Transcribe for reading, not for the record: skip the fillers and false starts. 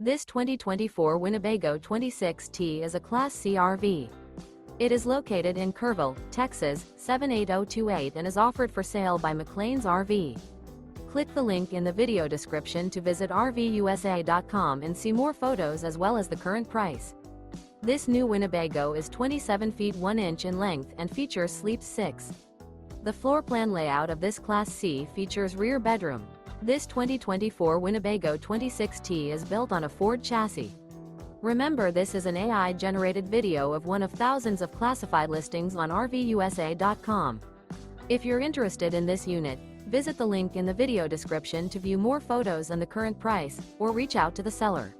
This 2024 Winnebago 26T is a Class C RV. It is located in Kerville, Texas, 78028 and is offered for sale by McClains RV. Click the link in the video description to visit RVUSA.com and see more photos as well as the current price. This new Winnebago is 27 feet 1 inch in length and features sleep 6. The floor plan layout of this Class C features rear bedroom. This 2024 Winnebago 26T is built on a Ford chassis. Remember, this is an AI-generated video of one of thousands of classified listings on RVUSA.com. If you're interested in this unit, visit the link in the video description to view more photos and the current price, or reach out to the seller.